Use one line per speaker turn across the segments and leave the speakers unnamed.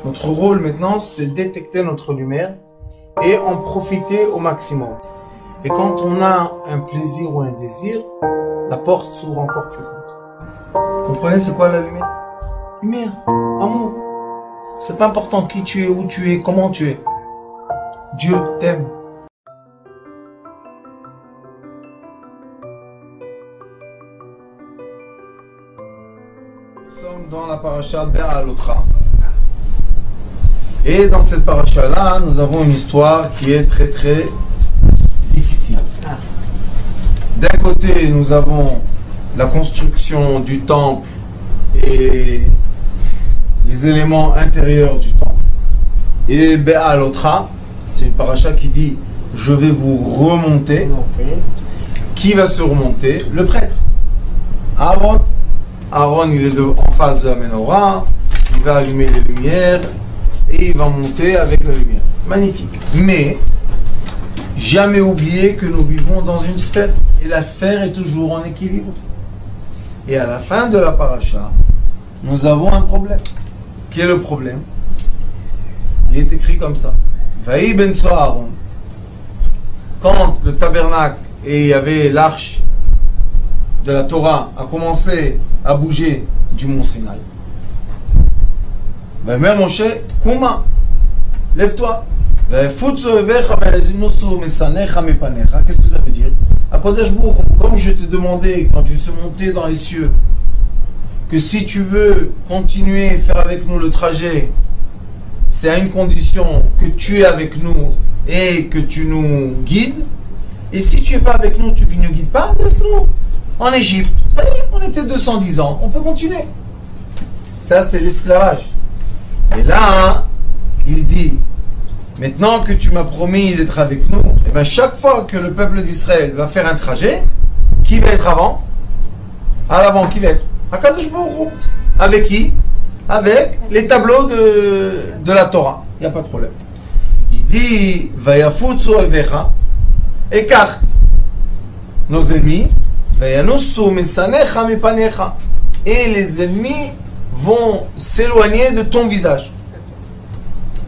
Notre rôle maintenant, c'est détecter notre lumière et en profiter au maximum. Et quand on a un plaisir ou un désir, la porte s'ouvre encore plus grande. Vous comprenez c'est quoi la lumière? Lumière, amour. C'est pas important qui tu es, où tu es, comment tu es. Dieu t'aime. Nous sommes dans la paracha Be'alotra. Et dans cette paracha-là, nous avons une histoire qui est très très difficile. D'un côté, nous avons la construction du temple et les éléments intérieurs du temple. Et Be'alotra, c'est une paracha qui dit « Je vais vous remonter ». Qui va se remonter? Le prêtre. Aaron. Aaron, il est en face de la menorah, il va allumer les lumières et il va monter avec la lumière. Magnifique. Mais, jamais oublier que nous vivons dans une sphère. Et la sphère est toujours en équilibre. Et à la fin de la paracha, nous avons un problème. Quel est le problème? Il est écrit comme ça. Vaï ben Aaron. Quand le tabernacle et il y avait l'arche de la Torah a commencé à bouger du mont Sinaï. Ben même Moshe, Kouma, lève-toi. Qu'est-ce que ça veut dire? Comme je te demandais quand je suis monté dans les cieux, que si tu veux continuer à faire avec nous le trajet, c'est à une condition que tu es avec nous et que tu nous guides. Et si tu n'es pas avec nous, tu ne nous guides pas, laisse-nous en Égypte. Ça y est, on était 210 ans, on peut continuer. Ça, c'est l'esclavage. Et là, il dit, maintenant que tu m'as promis d'être avec nous, et bien chaque fois que le peuple d'Israël va faire un trajet, qui va être avant? À l'avant, qui va être? Akadosh Baruch Hu. Avec qui? Avec les tableaux de la Torah. Il n'y a pas de problème. Il dit, Vayafutsu Evecha, écarte nos ennemis, Vayanusu Mesanecha Mepanecha, et les ennemis vont s'éloigner de ton visage.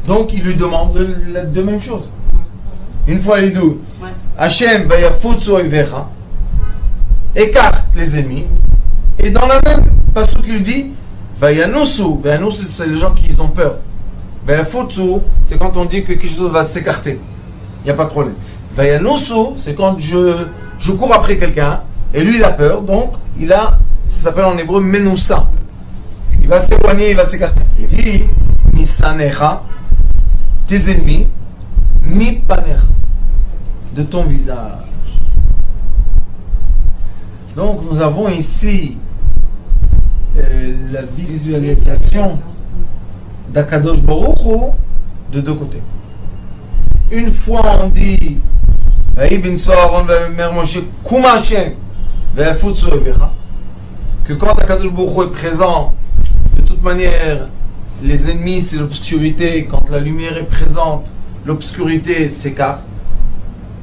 Donc il lui demande de même chose. Une fois les deux. Hachem Vayafutsu Evecha, écarte les ennemis, et dans la même passage qu'il dit, Vayanusu, Vayanusu c'est les gens qui ont peur. Vayafutsu, c'est quand on dit que quelque chose va s'écarter. Il n'y a pas de problème. Vayanusu, c'est quand je cours après quelqu'un, et lui il a peur, donc il a, ça s'appelle en hébreu Menoussa. Il va s'éloigner, il va s'écarter. Il dit, Misanecha, tes ennemis, mi panecha, de ton visage. Donc nous avons ici la visualisation d'Akadosh Baruch Hu de deux côtés. Une fois on dit que quand Akadosh Baruch Hu est présent, de toute manière, les ennemis c'est l'obscurité. Quand la lumière est présente, l'obscurité s'écarte.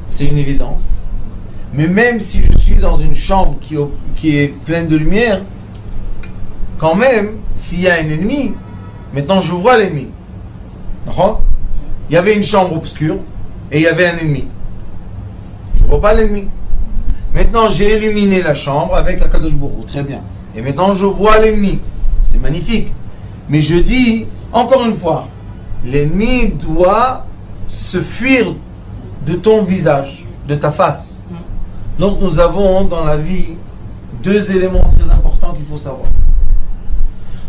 C'est une évidence. Mais même si je suis dans une chambre qui est pleine de lumière, quand même, s'il y a un ennemi, maintenant je vois l'ennemi. Il y avait une chambre obscure et il y avait un ennemi. Je ne vois pas l'ennemi. Maintenant j'ai illuminé la chambre avec Akadosh Baruch Hu. Très bien. Et maintenant je vois l'ennemi. C'est magnifique. Mais je dis, encore une fois, l'ennemi doit se fuir de ton visage, de ta face. Donc nous avons dans la vie deux éléments très importants qu'il faut savoir.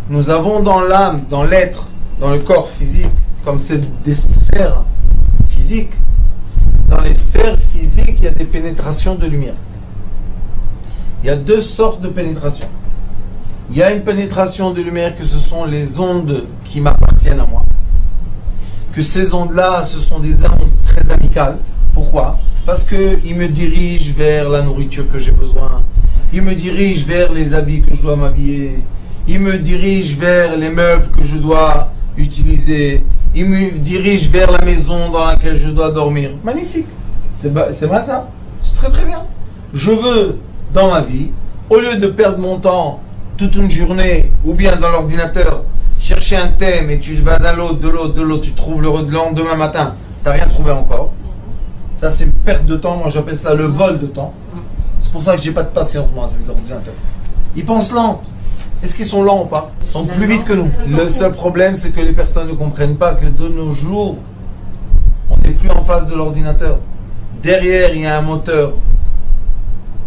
Nous avons dans l'âme, dans l'être, dans le corps physique, comme c'est des sphères physiques, dans les sphères physiques, il y a des pénétrations de lumière. Il y a deux sortes de pénétration. Il y a une pénétration de lumière que ce sont les ondes qui m'appartiennent à moi. Que ces ondes-là, ce sont des ondes très amicales. Pourquoi? Parce qu'ils me dirigent vers la nourriture que j'ai besoin. Ils me dirigent vers les habits que je dois m'habiller. Ils me dirigent vers les meubles que je dois utiliser. Ils me dirigent vers la maison dans laquelle je dois dormir. Magnifique. C'est mal ça. C'est très très bien. Je veux, dans ma vie, au lieu de perdre mon temps toute une journée, ou bien dans l'ordinateur, chercher un thème et tu vas d'un l'autre, de l'autre, de l'autre, tu trouves le lendemain matin, tu n'as rien trouvé encore. Ça, c'est une perte de temps. Moi, j'appelle ça le vol de temps. C'est pour ça que j'ai pas de patience, moi, à ces ordinateurs. Ils pensent lent. Est-ce qu'ils sont lents ou pas? Ils sont plus vite que nous. Le seul problème, c'est que les personnes ne comprennent pas que de nos jours, on n'est plus en face de l'ordinateur. Derrière, il y a un moteur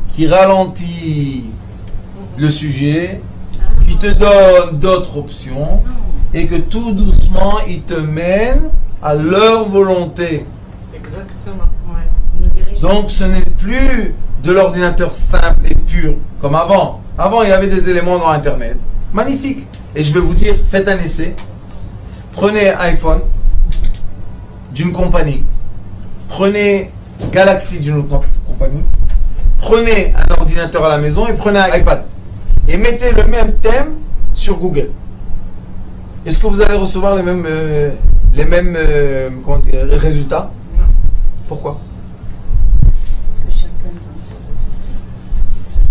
qui ralentit le sujet, qui te donne d'autres options, et que tout doucement, il te mène à leur volonté.
Exactement.
Donc, ce n'est plus de l'ordinateur simple et pur comme avant. Avant, il y avait des éléments dans Internet. Magnifique. Et je vais vous dire, faites un essai. Prenez un iPhone d'une compagnie. Prenez Galaxy d'une autre compagnie. Prenez un ordinateur à la maison et prenez un iPad. Et mettez le même thème sur Google. Est-ce que vous allez recevoir les mêmes comment dire, résultats? Pourquoi?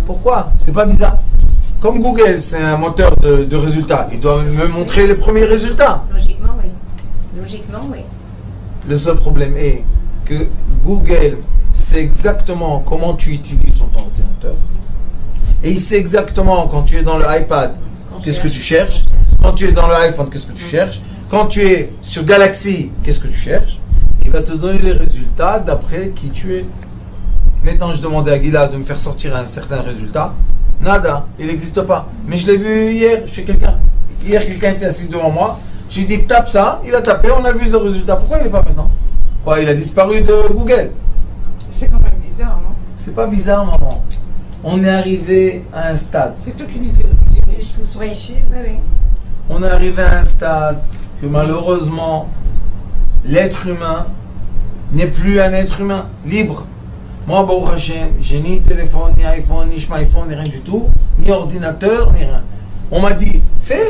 Pourquoi? C'est pas bizarre. Comme Google, c'est un moteur de résultats. Il doit me montrer les premiers résultats.
Logiquement, oui. Logiquement, oui.
Le seul problème est que Google sait exactement comment tu utilises ton ordinateur. Et il sait exactement quand tu es dans le iPad, qu'est-ce que tu cherches. Quand tu es dans le iPhone, qu'est-ce que tu cherches. Quand tu es sur Galaxy, qu'est-ce que tu cherches. Il va te donner les résultats d'après qui tu es. Maintenant, je demandais à Gila de me faire sortir un certain résultat. Nada, il n'existe pas. Mais je l'ai vu hier chez quelqu'un. Hier, quelqu'un était assis devant moi. J'ai dit, tape ça. Il a tapé, on a vu le résultat. Pourquoi il n'est pas maintenant? Quoi, il a disparu de Google.
C'est quand même bizarre, non?
C'est pas bizarre, maman. On est arrivé à un stade.
C'est toi qui nous diriges tous.
Oui, oui.
On est arrivé à un stade que malheureusement, l'être humain n'est plus un être humain libre. Moi, Baruch Hashem, j'ai ni téléphone, ni iPhone, ni smartphone, ni rien du tout, ni ordinateur, ni rien. On m'a dit,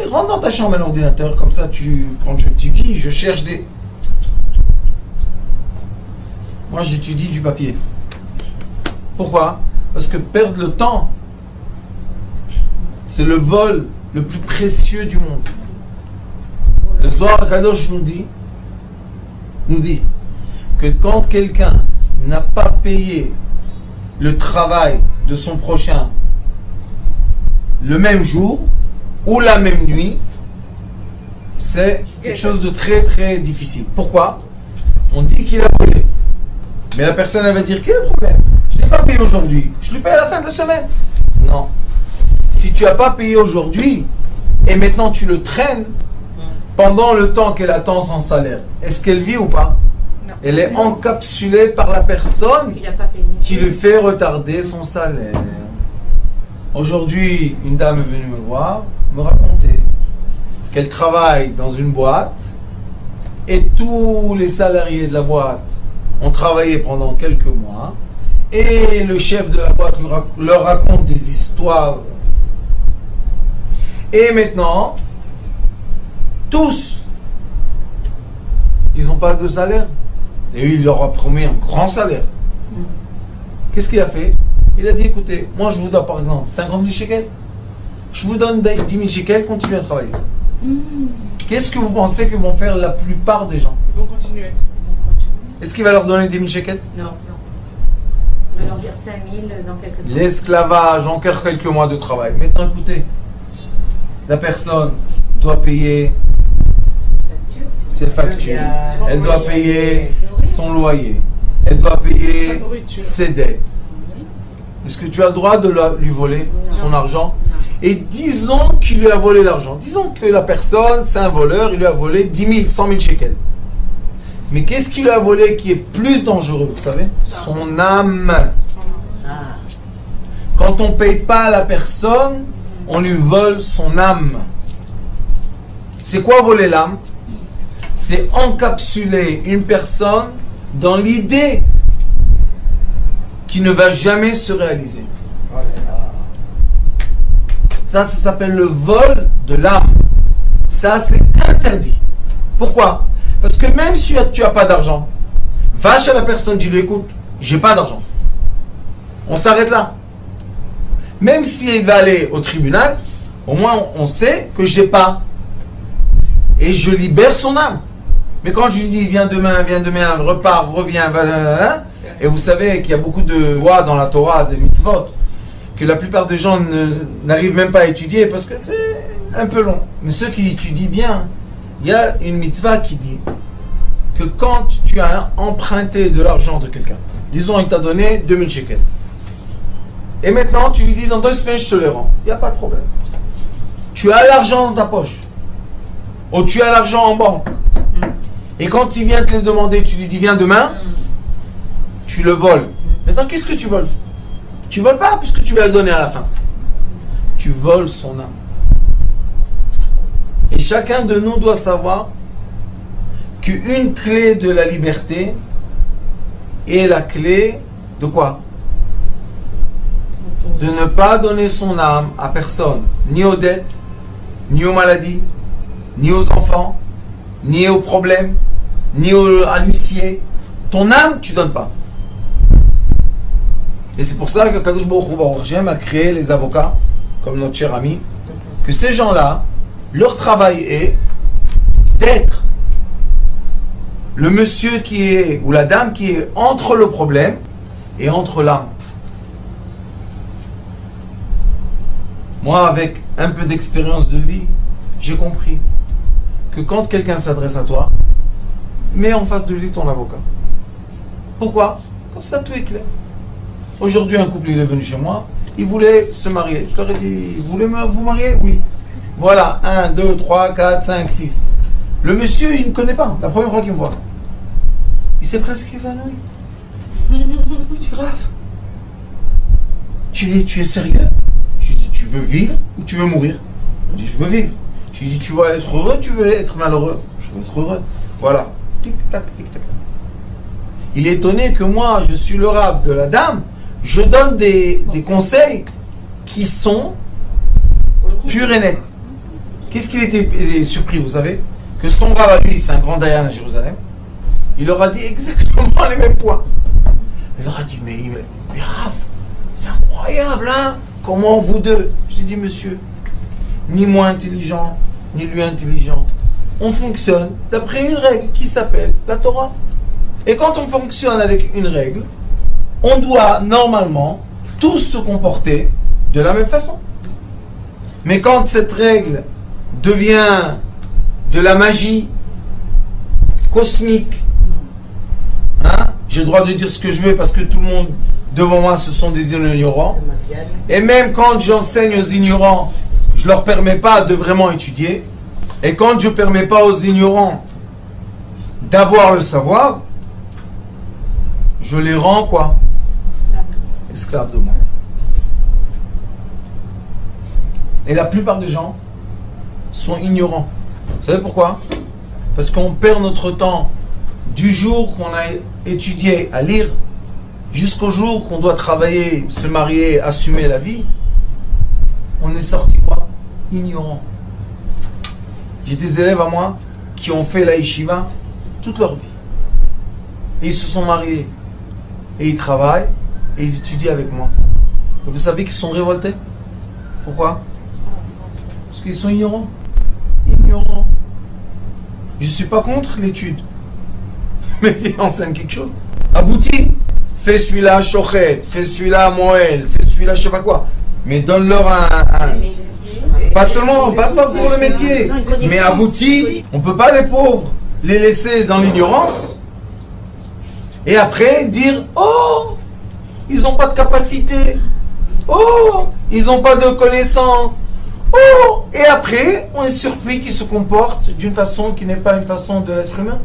rentre dans ta chambre un ordinateur, comme ça, quand j'étudie, je cherche des... Moi, j'étudie du papier. Pourquoi? Parce que perdre le temps, c'est le vol le plus précieux du monde. Le Zohar Kadosh nous dit que quand quelqu'un n'a pas payé le travail de son prochain le même jour ou la même nuit, c'est quelque chose de très très difficile. Pourquoi? On dit qu'il a volé. Mais la personne elle va dire, quel est le problème? Je ne l'ai pas payé aujourd'hui, je le paye à la fin de la semaine. Non. Si tu n'as pas payé aujourd'hui et maintenant tu le traînes pendant le temps qu'elle attend son salaire, est-ce qu'elle vit ou pas?
Non.
Elle est encapsulée par la personne
Il n'a pas payé.
qui lui fait retarder son salaire. Aujourd'hui, une dame est venue me voir, me raconter qu'elle travaille dans une boîte et tous les salariés de la boîte ont travaillé pendant quelques mois et le chef de la boîte leur raconte des histoires. Et maintenant, tous, ils n'ont pas de salaire. Et il leur a promis un grand salaire. Qu'est-ce qu'il a fait? Il a dit, écoutez, moi je vous donne par exemple 50 000 shekels. Je vous donne 10 000 shekels, continuez à travailler. Qu'est-ce que vous pensez que vont faire la plupart des gens?
Ils vont continuer.
Est-ce qu'il va leur donner 10 000 shekels?
Non. On va leur dire 5 000 dans quelques temps.
L'esclavage, encore quelques mois de travail. Maintenant, écoutez, la personne doit payer ses factures, elle doit payer son loyer, elle doit payer ses dettes. Est-ce que tu as le droit de lui voler son argent? Et disons qu'il lui a volé l'argent. Disons que la personne, c'est un voleur, il lui a volé 10 000, 100 000 shekels. Mais qu'est-ce qu'il lui a volé qui est plus dangereux, vous savez? Son âme. Quand on ne paye pas la personne, on lui vole son âme. C'est quoi voler l'âme? C'est encapsuler une personne dans l'idée qui ne va jamais se réaliser. Ça s'appelle le vol de l'âme. Ça, c'est interdit. Pourquoi? Parce que même si tu n'as pas d'argent, va chez la personne, dis-lui, écoute, j'ai pas d'argent. On s'arrête là. Même si il va aller au tribunal, au moins on sait que j'ai pas. et je libère son âme. Mais quand je lui dis viens demain, repars, reviens, et vous savez qu'il y a beaucoup de lois dans la Torah, des mitzvot, que la plupart des gens n'arrivent même pas à étudier parce que c'est un peu long. Mais ceux qui étudient bien, il y a une mitzvah qui dit que quand tu as emprunté de l'argent de quelqu'un, disons il t'a donné 2000 shekels, et maintenant tu lui dis dans 2 semaines je te les rends, il n'y a pas de problème. Tu as l'argent dans ta poche, ou tu as l'argent en banque, et quand il vient te le demander, tu lui dis viens demain, tu le voles. Maintenant qu'est-ce que tu voles? Tu voles pas puisque tu vas le donner à la fin. Tu voles son âme. Et chacun de nous doit savoir qu'une clé de la liberté est la clé de quoi? De ne pas donner son âme à personne, ni aux dettes, ni aux maladies, ni aux enfants, ni aux problèmes, ni à l'huissier. Ton âme, tu donnes pas. Et c'est pour ça que Kadosh Baruch Hu Baruch Hashem a créé les avocats, comme notre cher ami, que ces gens-là, leur travail est d'être le monsieur qui est, ou la dame qui est entre le problème et entre l'âme. Moi, avec un peu d'expérience de vie, j'ai compris que quand quelqu'un s'adresse à toi, mets en face de lui ton avocat. Pourquoi? Comme ça, tout est clair. Aujourd'hui, un couple il est venu chez moi, il voulait se marier. Je leur ai dit, vous voulez vous marier? Oui. Voilà, 1, 2, 3, 4, 5, 6. Le monsieur, il ne connaît pas, la première fois qu'il me voit. Il s'est presque évanoui. Je dis, Raph, tu es sérieux? Je lui dis, tu veux vivre ou tu veux mourir? Il dit, je veux vivre. Je lui dis, tu veux être heureux, tu veux être malheureux? Je veux être heureux. Voilà. Tic, tac, tic, tac. Il est étonné que moi, je suis le Rav de la dame, je donne des conseils qui sont purs et nets. Qu'est-ce qu'il était surpris, vous savez? Que son Rav à lui, c'est un grand Dayan à Jérusalem, il leur a dit exactement les mêmes points. Il leur a dit, mais Rav, c'est incroyable, hein? Comment vous deux? Je lui ai dit, monsieur, ni moi intelligent, ni lui intelligent, on fonctionne d'après une règle qui s'appelle la Torah. Et quand on fonctionne avec une règle, on doit normalement tous se comporter de la même façon. Mais quand cette règle devient de la magie cosmique, hein, j'ai le droit de dire ce que je veux parce que tout le monde devant moi ce sont des ignorants. Et même quand j'enseigne aux ignorants, je ne leur permets pas de vraiment étudier. Et quand je ne permets pas aux ignorants d'avoir le savoir, je les rends quoi? Esclaves de moi. Et la plupart des gens sont ignorants. Vous savez pourquoi? Parce qu'on perd notre temps du jour qu'on a étudié à lire jusqu'au jour qu'on doit travailler, se marier, assumer la vie. On est sorti quoi? Ignorant. J'ai des élèves à moi qui ont fait la yeshiva toute leur vie. Et ils se sont mariés. Et ils travaillent et ils étudient avec moi. Et vous savez qu'ils sont révoltés? Pourquoi? Parce qu'ils sont ignorants. Ignorants. Je ne suis pas contre l'étude. Mais il enseigne quelque chose. Abouti, fais celui-là Shochet, fais celui-là Moël, fais celui-là je sais pas quoi. Mais donne-leur pas seulement, pas pour le métier. Mais abouti, on ne peut pas les pauvres les laisser dans l'ignorance. Et après dire, oh, ils n'ont pas de capacité. Oh, ils n'ont pas de connaissances. Oh, et après, on est surpris qu'ils se comportent d'une façon qui n'est pas une façon de l'être humain.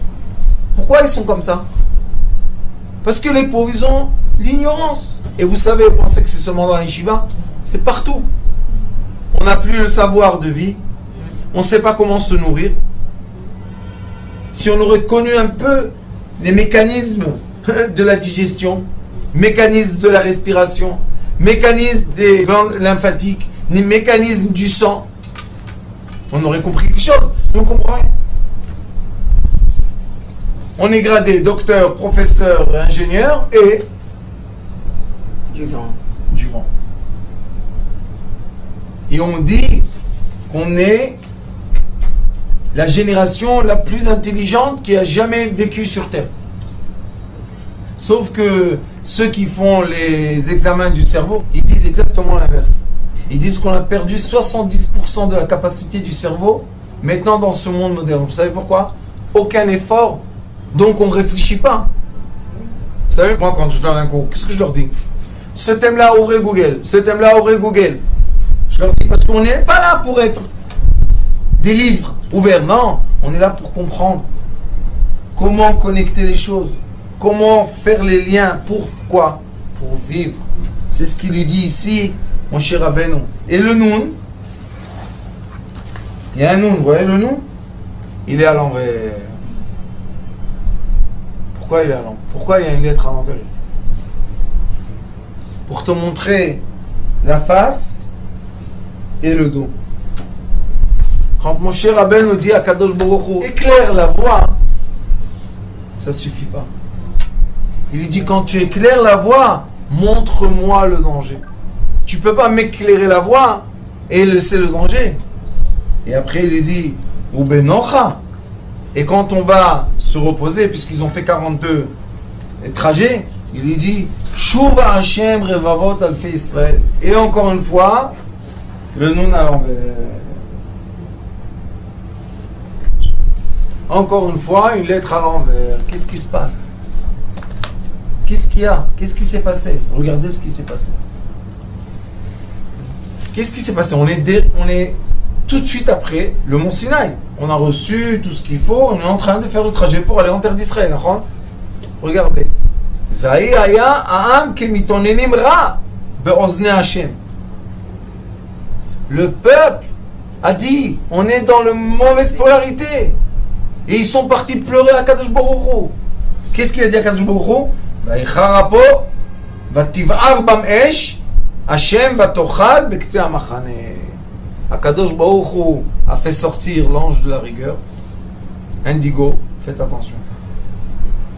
Pourquoi ils sont comme ça? Parce que les pauvres, ils ont l'ignorance. Et vous savez, vous pensez que c'est seulement dans les yeshiva? C'est partout. On n'a plus le savoir de vie. On ne sait pas comment se nourrir. Si on aurait connu un peu les mécanismes de la digestion, mécanisme de la respiration, mécanisme des glandes lymphatiques, ni mécanisme du sang, on aurait compris quelque chose. Mais on ne comprend rien. On est gradé docteur, professeur, ingénieur et
Du vent.
du vent. Et on dit qu'on est la génération la plus intelligente qui a jamais vécu sur Terre. Sauf que ceux qui font les examens du cerveau, ils disent exactement l'inverse. Ils disent qu'on a perdu 70% de la capacité du cerveau maintenant dans ce monde moderne. Vous savez pourquoi? Aucun effort, donc on ne réfléchit pas. Vous savez, moi quand je donne un cours, qu'est-ce que je leur dis? Ce thème-là, ouvrez Google. Ce thème-là, ouvrez Google. Je leur dis parce qu'on n'est pas là pour être des livres ouverts. Non, on est là pour comprendre comment connecter les choses, comment faire les liens, pourquoi? Pour vivre. C'est ce qu'il lui dit ici, mon cher Rabbeinu. Et le Noun, il y a un Noun, vous voyez le Noun? Il est à l'envers. Pourquoi il est à l'envers? Pourquoi il y a une lettre à l'envers ici? Pour te montrer la face et le dos. Quand mon cher Rabbeinu dit à Kadosh Baruch Hu, éclaire la voie, ça suffit pas. Il lui dit, quand tu éclaires la voie, montre-moi le danger. Tu peux pas m'éclairer la voie et laisser le danger. Et après il lui dit, ou benocha. Et quand on va se reposer, puisqu'ils ont fait 42 trajets, il lui dit, Shuva Hashem Revavot Alfei Israël. Et encore une fois, le Noun à l'envers. Encore une fois, une lettre à l'envers. Qu'est-ce qui se passe? Qu'est-ce qu'il y a? Qu'est-ce qui s'est passé? Regardez ce qui s'est passé. Qu'est-ce qui s'est passé? On est tout de suite après le Mont Sinaï. On a reçu tout ce qu'il faut. On est en train de faire le trajet pour aller en terre d'Israël. Regardez. Le peuple a dit, on est dans la mauvaise polarité. Et ils sont partis pleurer à Kadosh Baruch Hu. Qu'est-ce qu'il a dit à Kadosh Baruch Hu? Kadosh Baruch Hu a fait sortir l'ange de la rigueur. Indigo, faites attention.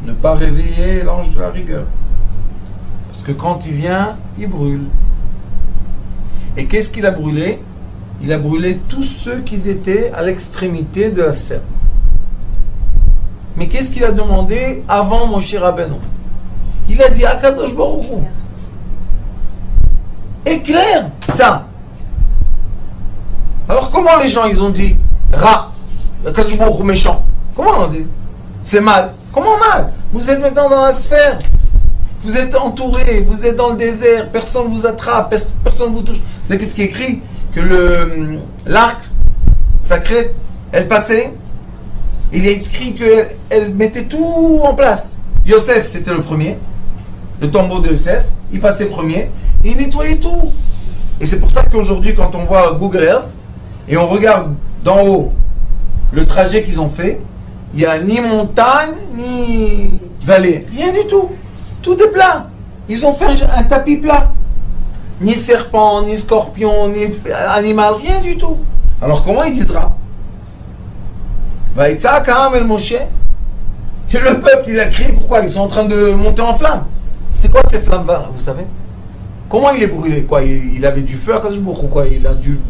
Ne pas réveiller l'ange de la rigueur. Parce que quand il vient, il brûle. Et qu'est-ce qu'il a brûlé? Il a brûlé tous ceux qui étaient à l'extrémité de la sphère. Mais qu'est-ce qu'il a demandé avant mon cher Rabbeinu? Il a dit à Kadosh Baruch Hu, éclaire ça. Alors comment les gens ils ont dit Ra, Kadosh Baruch Hu méchant? Comment on dit? C'est mal. Comment mal? Vous êtes maintenant dans la sphère. Vous êtes entouré, vous êtes dans le désert, personne ne vous attrape, personne ne vous touche. C'est qu'est-ce qui est écrit? Que l'arc sacré, elle passait. Il est écrit qu'elle mettait tout en place. Yosef, c'était le premier. Le tombeau de Yosef, il passait premier. Et il nettoyait tout. Et c'est pour ça qu'aujourd'hui, quand on voit Google Earth, et on regarde d'en haut le trajet qu'ils ont fait, il n'y a ni montagne, ni vallée. Rien du tout. Tout est plat. Ils ont fait un tapis plat. Ni serpent, ni scorpion, ni animal, rien du tout. Alors comment il disera? Et le peuple, il a crié, pourquoi? Ils sont en train de monter en flammes. C'était quoi ces flammes, vous savez? Comment il est brûlé? Quoi, il avait du feu à Kadosh Baruch Hu, quoi? Il a du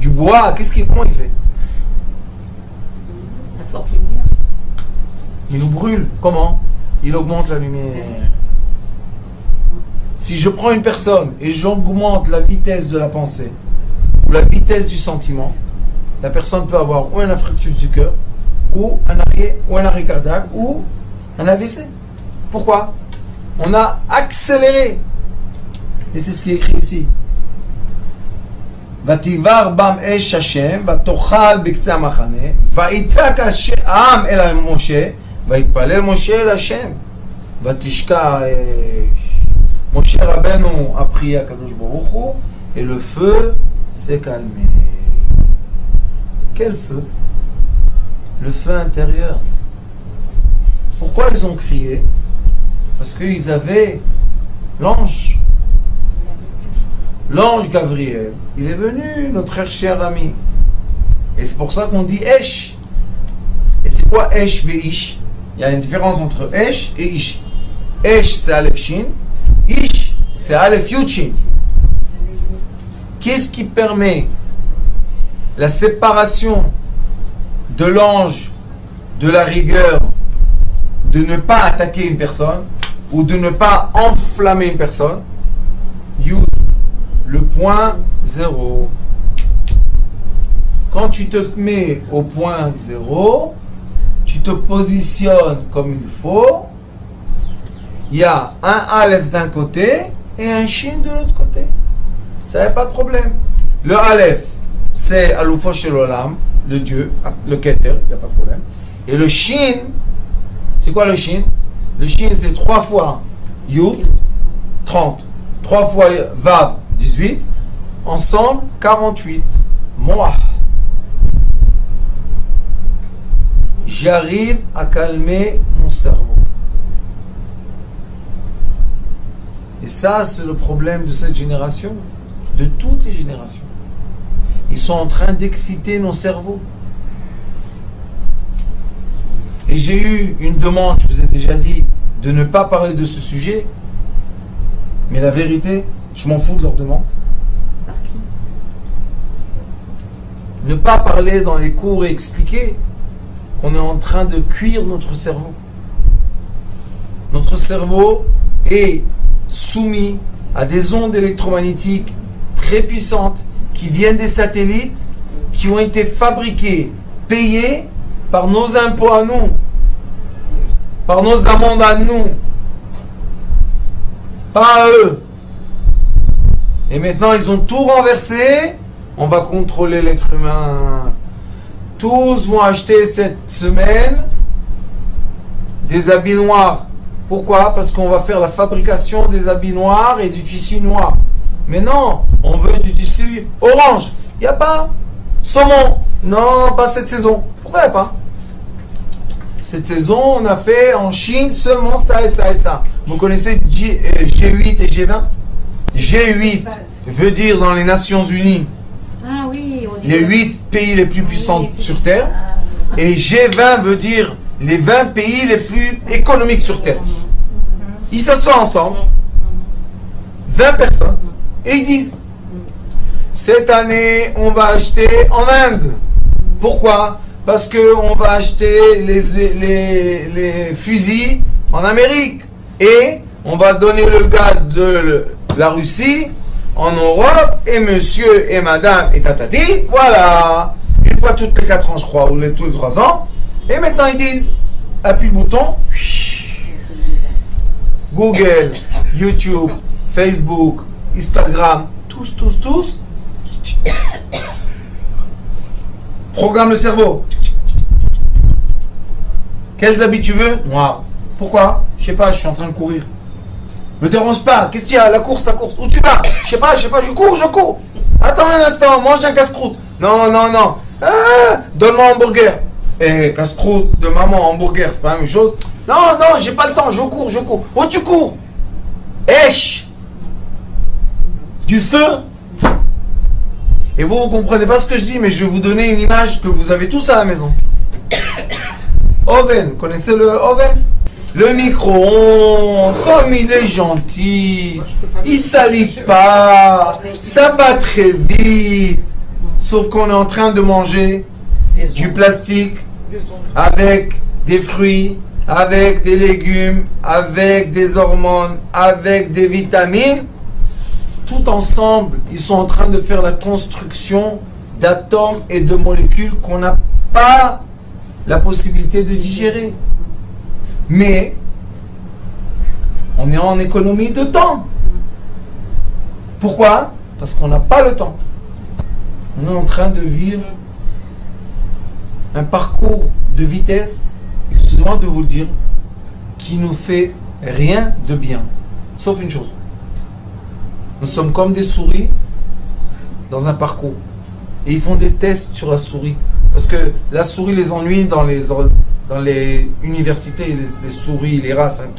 bois, comment il fait?
La forte lumière.
Il nous brûle. Comment? Il augmente la lumière. Si je prends une personne et j'augmente la vitesse de la pensée ou la vitesse du sentiment, la personne peut avoir ou un infarctus du cœur, ou un arrêt cardiaque, ou un AVC. Pourquoi? On a accéléré. Et c'est ce qui est écrit ici. Vativar bam esh Hashem, vatochal biktzeh machane, vaitzak Hashem el Moshe, vaitpalel Moshe el Hashem, vatishka esh. Moshe Rabbeinu a prié à Kadosh Baruch Hu, et le feu s'est calmé. Quel feu? Le feu intérieur. Pourquoi ils ont crié? Parce qu'ils avaient l'ange. L'ange Gabriel, il est venu, notre cher ami. Et c'est pour ça qu'on dit Esh. Et c'est quoi Esh ve Ish? Il y a une différence entre Esh et Ish. Esh c'est Aleph Shin, Ish c'est Aleph Yud Shin. Qu'est-ce qui permet la séparation de l'ange de la rigueur de ne pas attaquer une personne ou de ne pas enflammer une personne. Yud, le point 0. Quand tu te mets au point 0, tu te positionnes comme il faut. Il y a un Aleph d'un côté et un Shin de l'autre côté. Ça n'a pas de problème. Le Aleph, c'est Aloufo Shel Olam, le Dieu, le Keter, il n'y a pas de problème. Et le Shin, c'est quoi le Shin? Le Shin, c'est 3 fois Yud, 30. 3 fois Vav, 18. Ensemble, 48. Moi. J'arrive à calmer mon cerveau. Et ça, c'est le problème de cette génération, de toutes les générations. Ils sont en train d'exciter nos cerveaux. Et j'ai eu une demande, je vous ai déjà dit, de ne pas parler de ce sujet. Mais la vérité, je m'en fous de leur demande.
Par qui?
Ne pas parler dans les cours et expliquer qu'on est en train de cuire notre cerveau. Notre cerveau est soumis à des ondes électromagnétiques très puissantes qui viennent des satellites qui ont été fabriqués, payés par nos impôts à nous, par nos amendes à nous, pas à eux. Et maintenant ils ont tout renversé, on va contrôler l'être humain. Tous vont acheter cette semaine des habits noirs. Pourquoi? Parce qu'on va faire la fabrication des habits noirs et du tissu noir. Mais non, on veut du tissu orange. Il n'y a pas. Saumon. Non, pas cette saison. Pourquoi il n'y a pas? Cette saison, on a fait en Chine seulement ça et ça et ça. Vous connaissez G8 et G20? G8 veut dire dans les Nations Unies,
Ah oui, on dit
les 8 pays les plus puissants sur Terre. Et G20 veut dire les 20 pays les plus économiques sur Terre. Ils s'assoient ensemble, 20 personnes, et ils disent, cette année, on va acheter en Inde. Pourquoi? Parce qu'on va acheter les fusils en Amérique. Et on va donner le gaz de la Russie en Europe, et monsieur et madame et tatati, voilà. Une fois toutes les 4 ans, je crois, ou tous les 3 ans. Et maintenant, ils disent, appuie le bouton, Google, YouTube, Facebook, Instagram, tous, programme le cerveau. Quels habits tu veux? Moi. Pourquoi? Je sais pas, je suis en train de courir. Me dérange pas. Qu'est-ce qu'il y a? La course. Où tu vas? Je sais pas, je cours. Attends un instant, mange un casse-croûte. Non. Ah, donne-moi un hamburger. Eh, casse-croûte de maman, hamburger, c'est pas la même chose. Non, j'ai pas le temps, je cours. Oh, tu cours. Esh. Du feu. Et vous comprenez pas ce que je dis, mais je vais vous donner une image que vous avez tous à la maison. Oven, connaissez le oven? Le micro-ondes, comme il est gentil, il salit pas, ça va très vite. Sauf qu'on est en train de manger du plastique avec des fruits, avec des légumes, avec des hormones, avec des vitamines. Tout ensemble, ils sont en train de faire la construction d'atomes et de molécules qu'on n'a pas la possibilité de digérer. Mais on est en économie de temps. Pourquoi? Parce qu'on n'a pas le temps. On est en train de vivre un parcours de vitesse, excusez-moi de vous le dire, qui nous fait rien de bien. Sauf une chose. Nous sommes comme des souris dans un parcours. Et ils font des tests sur la souris. Parce que la souris les ennuie dans les universités, les souris, les races. Hein.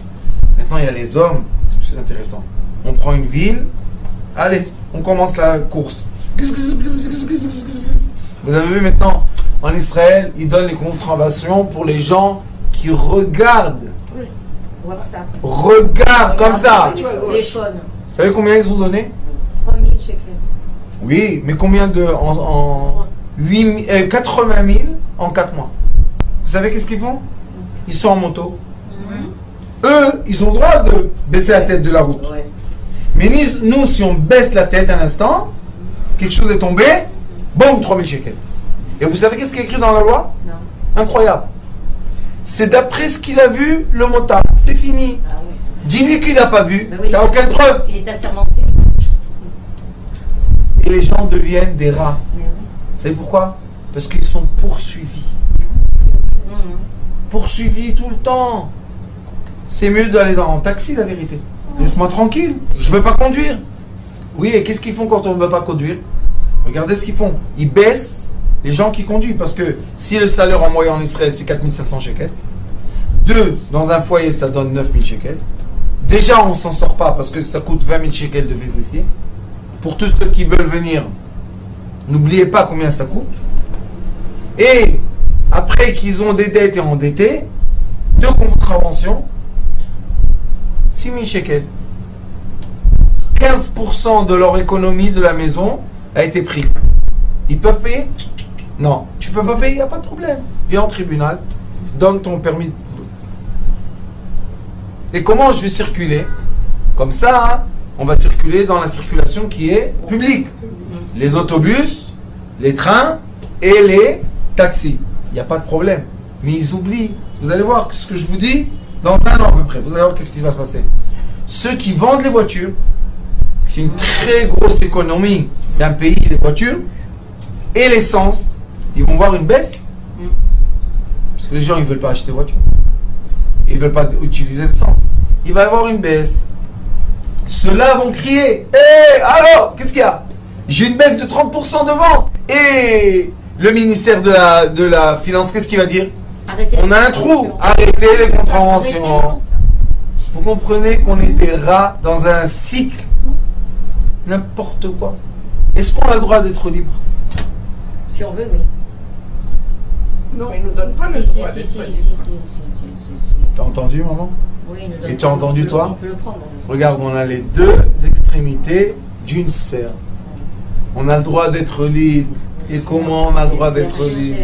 Maintenant, il y a les hommes, c'est plus intéressant. On prend une ville, allez, on commence la course. Vous avez vu maintenant, en Israël, ils donnent les contraventions pour les gens qui regardent.
Oui. WhatsApp.
Regardent comme ça.
Téléphone.
Vous savez combien ils ont donné?
3000 shekels.
Oui, mais combien de... 80 000 en 4 mois. Vous savez qu'est-ce qu'ils font? Ils sont en moto.
Mhm.
Eux, ils ont le droit de baisser la tête de la route.
Ouais.
Mais nous, si on baisse la tête un instant, quelque chose est tombé, boum, 3000 shekels. Et vous savez qu'est-ce qui est écrit dans la loi?
Non.
Incroyable. C'est d'après ce qu'il a vu, le motard. C'est fini.
Ah oui.
Dis-lui qu'il n'a pas vu.
Bah oui,
T'as aucune preuve.
Il est assermenté.
Et les gens deviennent des rats.
Mais oui.
Vous savez pourquoi? Parce qu'ils sont poursuivis.
Mhm.
Poursuivis tout le temps. C'est mieux d'aller en taxi, la vérité. Laisse-moi tranquille. Je ne veux pas conduire. Oui, et qu'est-ce qu'ils font quand on ne veut pas conduire? Regardez ce qu'ils font. Ils baissent les gens qui conduisent. Parce que si le salaire en moyenne en Israël, c'est 4500 shekels. 2, dans un foyer, ça donne 9000 shekels. Déjà, on ne s'en sort pas parce que ça coûte 20 000 shekels de vivre ici. Pour tous ceux qui veulent venir, n'oubliez pas combien ça coûte. Et après qu'ils ont des dettes et endettés, 2 contraventions, 6 000 shekels. 15% de leur économie de la maison a été pris. Ils peuvent payer? Non. Tu peux pas payer, il n'y a pas de problème. Viens au tribunal, donne ton permis. Et comment je vais circuler? Comme ça, hein, on va circuler dans la circulation qui est publique. Les autobus, les trains et les taxis. Il n'y a pas de problème. Mais ils oublient. Vous allez voir ce que je vous dis dans un an à peu près. Vous allez voir qu'est-ce qui va se passer. Ceux qui vendent les voitures, c'est une très grosse économie d'un pays, les voitures, et l'essence, ils vont voir une baisse. Parce que les gens, ils ne veulent pas acheter de voiture. Ils ne veulent pas utiliser l'essence. Il va y avoir une baisse. Ceux-là vont crier: hé, alors, qu'est-ce qu'il y a? J'ai une baisse de 30% de vente. Et le ministère de la Finance, qu'est-ce qu'il va dire?
Arrêtez.
On a un trou. Arrêtez les contraventions. Vous comprenez qu'on est des rats dans un cycle. N'importe quoi. Est-ce qu'on a le droit d'être libre?
Si on veut, oui.
Non, ils ne nous donnent pas le
Si,
droit
si,
d'être
si, si,
libre.
si, si.
T'as entendu, maman?
Oui, il nous donne
Et tu as
pas-
entendu,
on peut-
toi?
On peut le prendre.
Regarde, on a les 2 extrémités d'une sphère. On a le droit d'être libre. Et comment on a le droit d'être libre?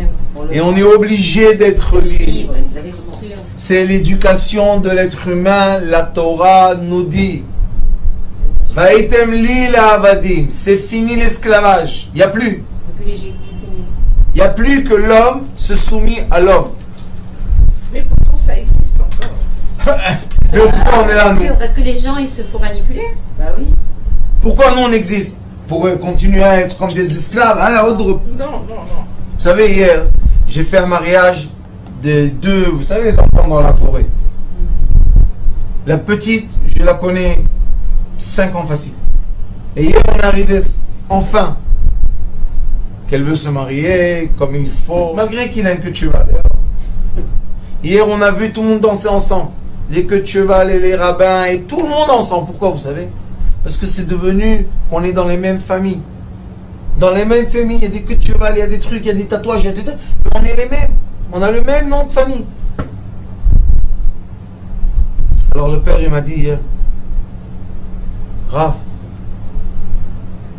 Et on est obligé d'être libre.
Libre,
C'est
exactement.
sûr.
C'est l'éducation de l'être humain. La Torah nous dit: Vaïtem li la avadim. C'est fini l'esclavage. Il n'y a plus.
Depuis l'Égypte, c'est fini.
Il n'y a plus que l'homme se soumet à l'homme.
Mais pourtant, ça existe encore.
Mais pourquoi on est là,
Bien sûr,
nous?
parce que les gens, ils se font manipuler.
Bah oui.
Pourquoi nous on existe? Pour continuer à être comme des esclaves à la haute groupe.
Non, non, non.
Vous savez, hier, j'ai fait un mariage de 2, vous savez, les enfants dans la forêt. La petite, je la connais 5 ans facile. Et hier, on est arrivé enfin qu'elle veut se marier comme il faut, malgré qu'il a une queue de cheval. Hier, on a vu tout le monde danser ensemble. Les queues de cheval et les rabbins et tout le monde ensemble. Pourquoi, vous savez? Parce que c'est devenu qu'on est dans les mêmes familles. Dans les mêmes familles, il y a des queues de cheval, il y a des trucs, il y a des tatouages, il y a des trucs. Mais on est les mêmes. On a le même nom de famille. Alors le père, il m'a dit hier: Raph,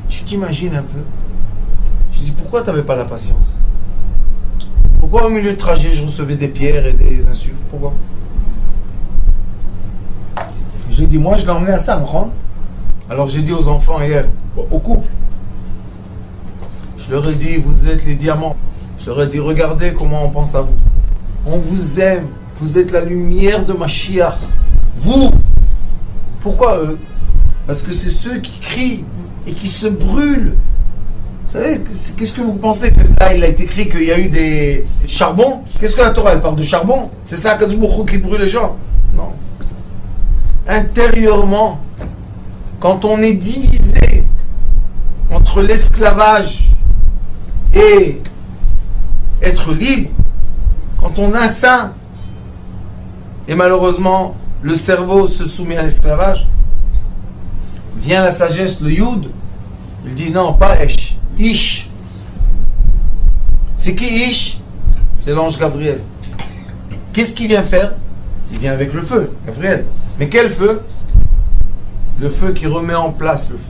tu t'imagines un peu? J'ai dit: pourquoi tu n'avais pas la patience? Pourquoi au milieu de trajet, je recevais des pierres et des insultes? Pourquoi? J'ai dit: moi, je l'ai emmené à Samran. Alors j'ai dit aux enfants hier, au couple, je leur ai dit: vous êtes les diamants. Je leur ai dit: regardez comment on pense à vous. On vous aime. Vous êtes la lumière de Mashiach. Vous. Pourquoi eux? Parce que c'est ceux qui crient et qui se brûlent. Vous savez, qu'est-ce que vous pensez que là, il a été écrit qu'il y a eu des charbons? Qu'est-ce que la Torah, elle parle de charbon? C'est ça, Akadosh Baruch Hu qui brûle les gens? Non. Intérieurement, quand on est divisé entre l'esclavage et être libre, quand on a ça, et malheureusement, le cerveau se soumet à l'esclavage, vient la sagesse, le Yud, il dit: non, pas Esh, Ish. C'est qui Ish? C'est l'ange Gabriel. Qu'est-ce qu'il vient faire? Il vient avec le feu, Gabriel. Mais quel feu? Le feu qui remet en place le feu.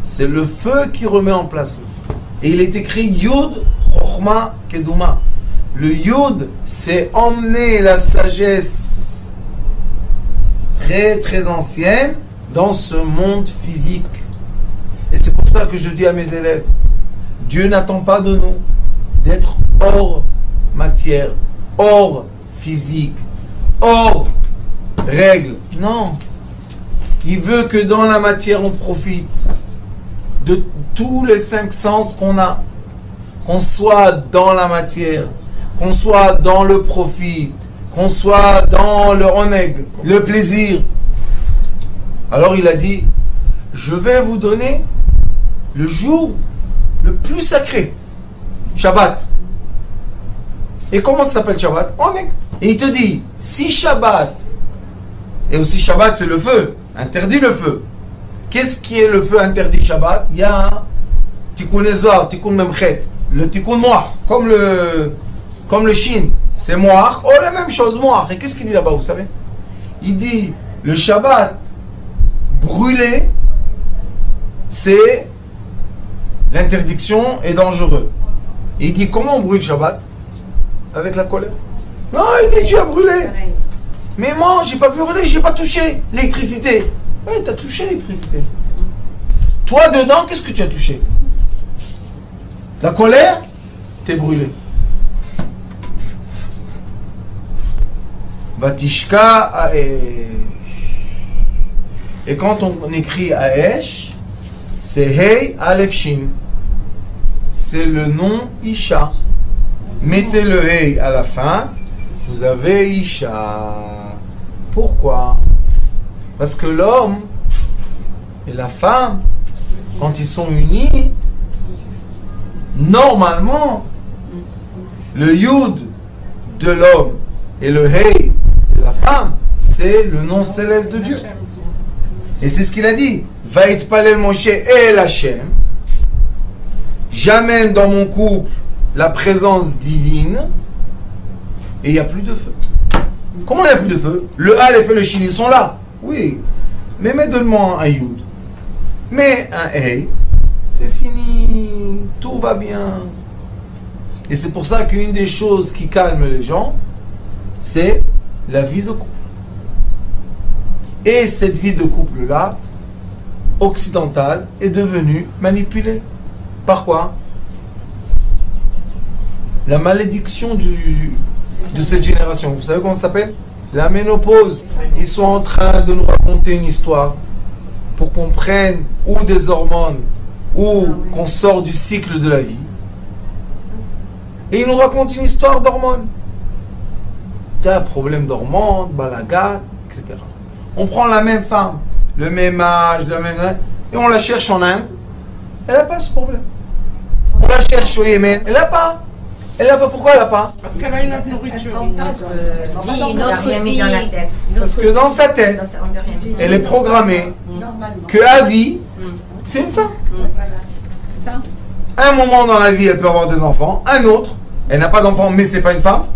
C'est le feu qui remet en place le feu. Et il est écrit Yud Chochma Keduma. Le Yud, c'est emmener la sagesse très très ancienne dans ce monde physique. Et c'est pour ça que je dis à mes élèves, Dieu n'attend pas de nous d'être hors matière, hors physique, hors règles. Non. Il veut que dans la matière, on profite de tous les 5 sens qu'on a. Qu'on soit dans la matière, qu'on soit dans le profit, qu'on soit dans le oneg, le plaisir. Alors il a dit, je vais vous donner le jour le plus sacré, Shabbat. Et comment ça s'appelle Shabbat? Oneg. Et il te dit, si Shabbat, et aussi Shabbat c'est le feu, interdit le feu. Qu'est-ce qui est le feu interdit Shabbat? Il y a un Tikkun Zohar, Tikkun Memchet, le Tikkun noir, comme le Shin, c'est noir, oh la même chose, noir. Et qu'est-ce qu'il dit là-bas, vous savez? Il dit, le Shabbat brûlé, c'est l'interdiction est dangereux. Et il dit, comment on brûle Shabbat? Avec la colère. Non, il dit, tu as brûlé. Mais moi, j'ai pas brûlé, j'ai pas touché l'électricité. Oui, tu as touché l'électricité. Toi, dedans, qu'est-ce que tu as touché? La colère, t'es brûlé. Vatishka Aesh. Et quand on écrit Aesh, c'est Hey Aleph Shin. C'est le nom Isha. Mettez le Hey à la fin, vous avez Isha. Pourquoi? Parce que l'homme et la femme, quand ils sont unis, normalement, le Yud de l'homme et le Hey de la femme, c'est le nom céleste de Dieu. Et c'est ce qu'il a dit. Vaïtpalel Moshe El Hashem. J'amène dans mon couple la présence divine et il n'y a plus de feu. Comment il n'y a plus de feu? Le Aleph et le Shin, ils sont là. Oui. Mais donne-moi un Yud. Mais un Hey, c'est fini. Tout va bien. Et c'est pour ça qu'une des choses qui calme les gens, c'est la vie de couple. Et cette vie de couple-là, occidentale, est devenue manipulée. Par quoi? La malédiction de cette génération. Vous savez comment ça s'appelle? La ménopause. Ils sont en train de nous raconter une histoire pour qu'on prenne ou des hormones ou qu'on sort du cycle de la vie. Et ils nous racontent une histoire d'hormones. Il y a un problème d'hormones, balaga, etc. On prend la même femme, le même âge, et on la cherche en Inde. Elle n'a pas ce problème. On la cherche au Yémen. Elle n'a pas. Elle n'a pas. Pourquoi elle n'a pas?
Parce qu'elle a une autre nourriture.
Notre vie dans la tête.
Parce que dans sa tête, elle est programmée qu'à vie, c'est une femme.
Ça.
Un moment dans la vie, elle peut avoir des enfants. Un autre, elle n'a pas d'enfants, mais c'est pas une femme.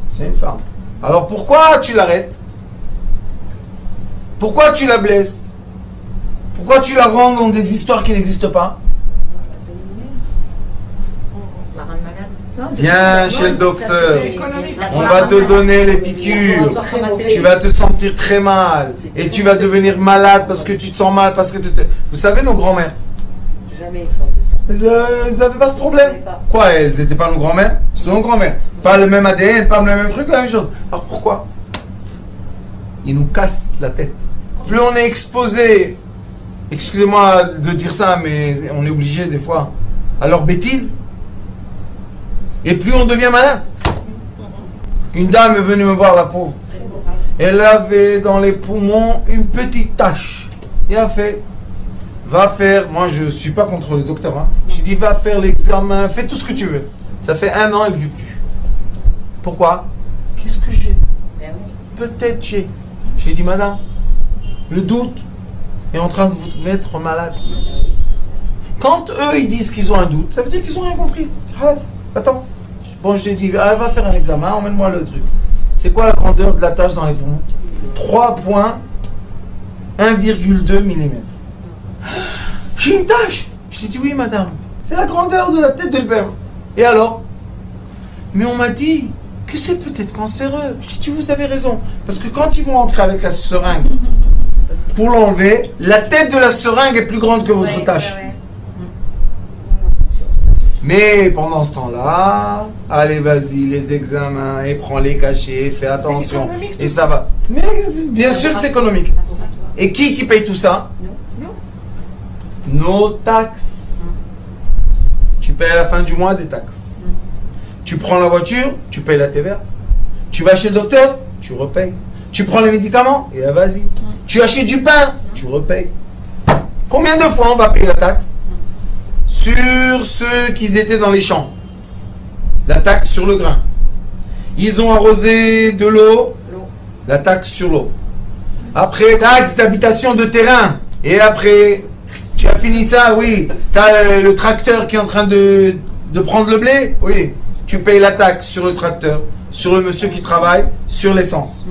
C'est une femme. Alors pourquoi tu l'arrêtes? Pourquoi tu la blesses? Pourquoi tu la rends dans des histoires qui n'existent pas?
La rendre malade.
Viens chez le docteur. On va te donner les piqûres. Tu vas te sentir très mal. Et tu vas devenir malade parce que tu te sens mal. Parce que vous savez, nos grands-mères,
Jamais ils faisaient ça.
ils n'avaient pas ce problème. Quoi, elles n'étaient pas nos grands-mères? C'était nos grands-mères. Pas le même ADN, pas le même truc, la même chose. Alors pourquoi? Ils nous cassent la tête. Plus on est exposé, excusez-moi de dire ça, mais on est obligé des fois, à leurs bêtises, et plus on devient malade. Une dame est venue me voir, la pauvre. Elle avait dans les poumons une petite tache. Et a fait, va faire, moi je ne suis pas contre le docteur, hein. J'ai dit va faire l'examen, fais tout ce que tu veux. Ça fait 1 an, elle ne vit plus. Pourquoi? Qu'est-ce que j'ai? Peut-être j'ai. J'ai dit madame, le doute est en train de vous mettre malade. Quand eux ils disent qu'ils ont un doute, ça veut dire qu'ils n'ont rien compris. Attends. Bon, je lui ai dit, elle va faire un examen, emmène-moi le truc. C'est quoi la grandeur de la tache dans les poumons? 3 points, 1,2 mm. J'ai une tache. Je lui ai dit oui madame, C'est la grandeur de la tête de l'Épergne. Et alors? Mais on m'a dit que c'est peut-être cancéreux. Je dis, vous avez raison. Parce que quand ils vont entrer avec la seringue pour l'enlever, la tête de la seringue est plus grande que votre tâche.
Ouais.
Mais pendant ce temps-là, allez, vas-y, les examens, et prends les cachets, fais attention. Et ça va. Mais bien sûr que c'est économique. Et qui paye tout ça? Nos taxes. Tu payes à la fin du mois des taxes. Tu prends la voiture, tu payes la TVA. Tu vas chez le docteur, tu repayes. Tu prends les médicaments, et là, vas-y. Tu achètes du pain, tu repayes. Combien de fois on va payer la taxe? Sur ceux qui étaient dans les champs. La taxe sur le grain. Ils ont arrosé de l'eau. La taxe sur l'eau. Après, taxe d'habitation de terrain. Et après, tu as fini ça, oui. Tu as le tracteur qui est en train de prendre le blé. Oui. Tu payes la taxe sur le tracteur, sur le monsieur qui travaille, sur l'essence.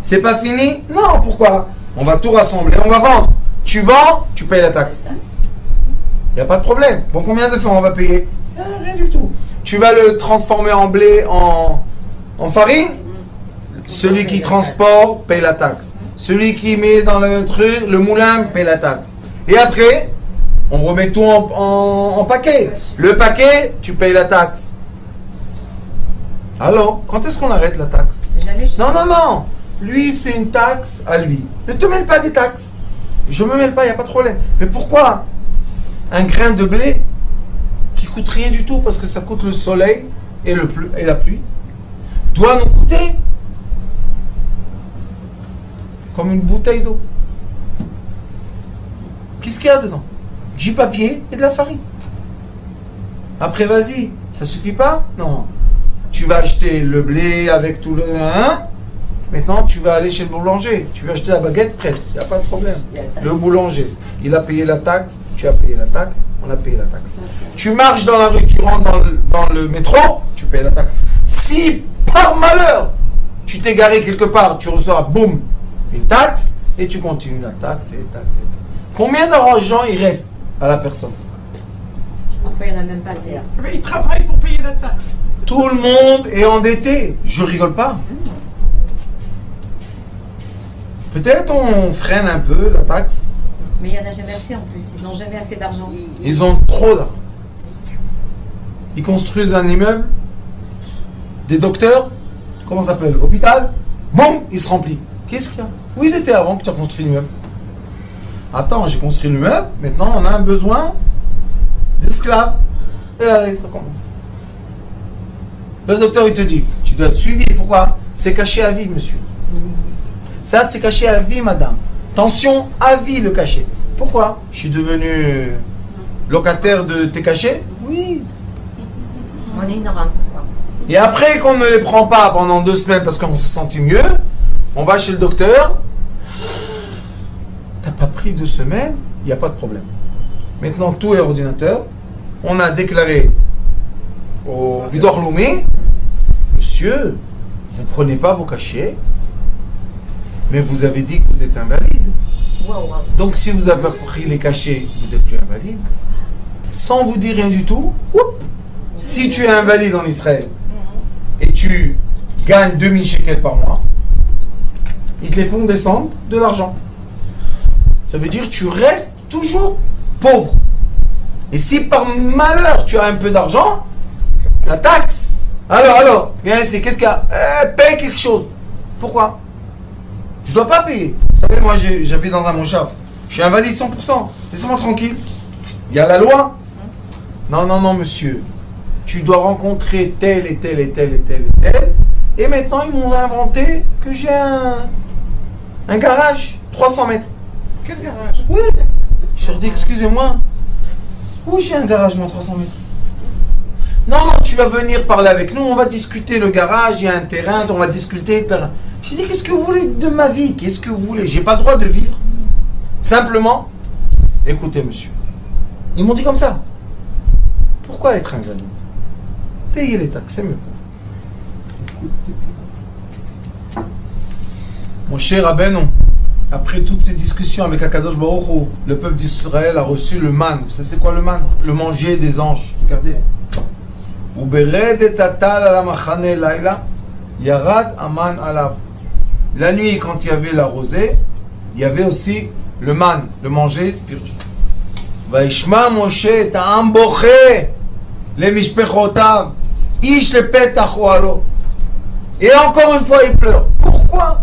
C'est pas fini? Non, pourquoi? On va tout rassembler, on va vendre. Tu vends, tu payes la taxe. Il n'y a pas de problème. Bon, combien de fois on va payer? Rien du tout. Tu vas le transformer en blé, en farine? Celui qui transporte paye la taxe. Celui qui met dans le truc, le moulin, paye la taxe. Et après, on remet tout en paquet. Le paquet, tu payes la taxe. Alors, quand est-ce qu'on arrête la taxe? Non, non, non. Lui, c'est une taxe à lui. Ne te mêle pas des taxes. Je me mêle pas, il n'y a pas de problème. Mais pourquoi un grain de blé qui coûte rien du tout parce que ça coûte le soleil et la pluie doit nous coûter comme une bouteille d'eau? Qu'est-ce qu'il y a dedans? Du papier et de la farine. Après, vas-y, ça suffit pas? Non. Tu vas acheter le blé avec tout le... Hein? Maintenant, tu vas aller chez le boulanger. Tu vas acheter la baguette prête. Il n'y a pas de problème. Le boulanger, il a payé la taxe. Tu as payé la taxe. On a payé la taxe. Tu marches dans la rue, tu rentres dans le métro. Tu payes la taxe. Si, par malheur, tu t'es garé quelque part, tu reçois, boum, une taxe. Et tu continues la taxe et la taxe. Combien d'argent il reste à la personne?
Enfin, il n'y en a même pas assez.
Mais il travaille pour payer la taxe.
Tout le monde est endetté. Je rigole pas. Peut-être on freine un peu la taxe.
Mais il n'y en a jamais assez en plus. Ils n'ont jamais assez d'argent.
Ils ont trop d'argent. Ils construisent un immeuble. Des docteurs. Comment ça s'appelle? Hôpital. Bon, il se remplit. Qu'est-ce qu'il y a? Où ils étaient avant que tu as construit l'immeuble? Attends, j'ai construit l'immeuble. Maintenant, on a un besoin d'esclaves. Et allez, ça commence. Le docteur, il te dit, tu dois être suivi. Pourquoi? C'est caché à vie, monsieur. Ça, c'est caché à vie, madame. Tension, à vie, le cachet. Pourquoi? Je suis devenu locataire de tes cachets? Oui.
On est ignorante, quoi.
Et après qu'on ne les prend pas pendant 2 semaines parce qu'on se sentit mieux, on va chez le docteur. T'as pas pris 2 semaines? Il n'y a pas de problème. Maintenant, tout est ordinateur. On a déclaré au Bidor Loumi, monsieur, vous prenez pas vos cachets, mais vous avez dit que vous êtes invalide. Donc si vous avez pas pris les cachets, vous êtes plus invalide. Sans vous dire rien du tout, si tu es invalide en Israël et tu gagnes 2000 shekels par mois, ils te les font descendre de l'argent. Ça veut dire que tu restes toujours pauvre. Et si par malheur tu as un peu d'argent, la taxe. Alors, viens ici, qu'est-ce qu'il y a? Paye quelque chose. Pourquoi? Je ne dois pas payer. Vous savez, moi j'habite dans un moshav. Je suis invalide 100%. Laissez-moi tranquille. Il y a la loi. Non, non, non, monsieur. Tu dois rencontrer tel et tel et tel et tel et tel. Et maintenant, ils m'ont inventé que j'ai un garage, 300 mètres.
Quel garage?
Oui. Je leur dis, excusez-moi. Où j'ai un garage, moi, 300 mètres? Non, non, tu vas venir parler avec nous, on va discuter le garage, il y a un terrain, on va discuter le terrain. J'ai dit, qu'est-ce que vous voulez de ma vie? Qu'est-ce que vous voulez? J'ai pas le droit de vivre. Simplement, écoutez, monsieur. Ils m'ont dit comme ça. Pourquoi être invalide? Payez les taxes, c'est mieux pour vous. Mon cher Rabbeinu, après toutes ces discussions avec Akadosh Baruch Hu, le peuple d'Israël a reçu le man. Vous savez c'est quoi le man? Le manger des anges. Regardez. La nuit, quand il y avait la rosée, il y avait aussi le man, le manger spirituel. וישמע משה את העם בוכה למשפחותיו, איש לפתח אוהלו. Et encore une fois, il pleure. Pourquoi?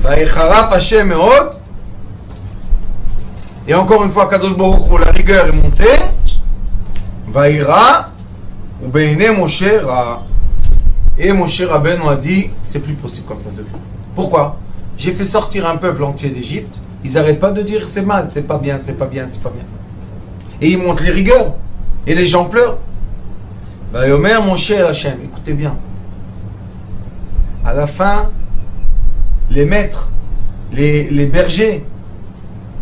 ויחרף השם מאוד. Et encore une fois, Kadosh Baruch Hu, la rigueur est montée. וירא, ובעיני משה רע. Et Moshe Rabbeinu a dit, c'est plus possible comme ça de vivre. Pourquoi? J'ai fait sortir un peuple entier d'Égypte. Ils n'arrêtent pas de dire c'est mal, c'est pas bien, c'est pas bien, c'est pas bien. Et ils montent les rigueurs. Et les gens pleurent. Vayomer Moshe el Hashem. Écoutez bien. À la fin, les maîtres, les bergers,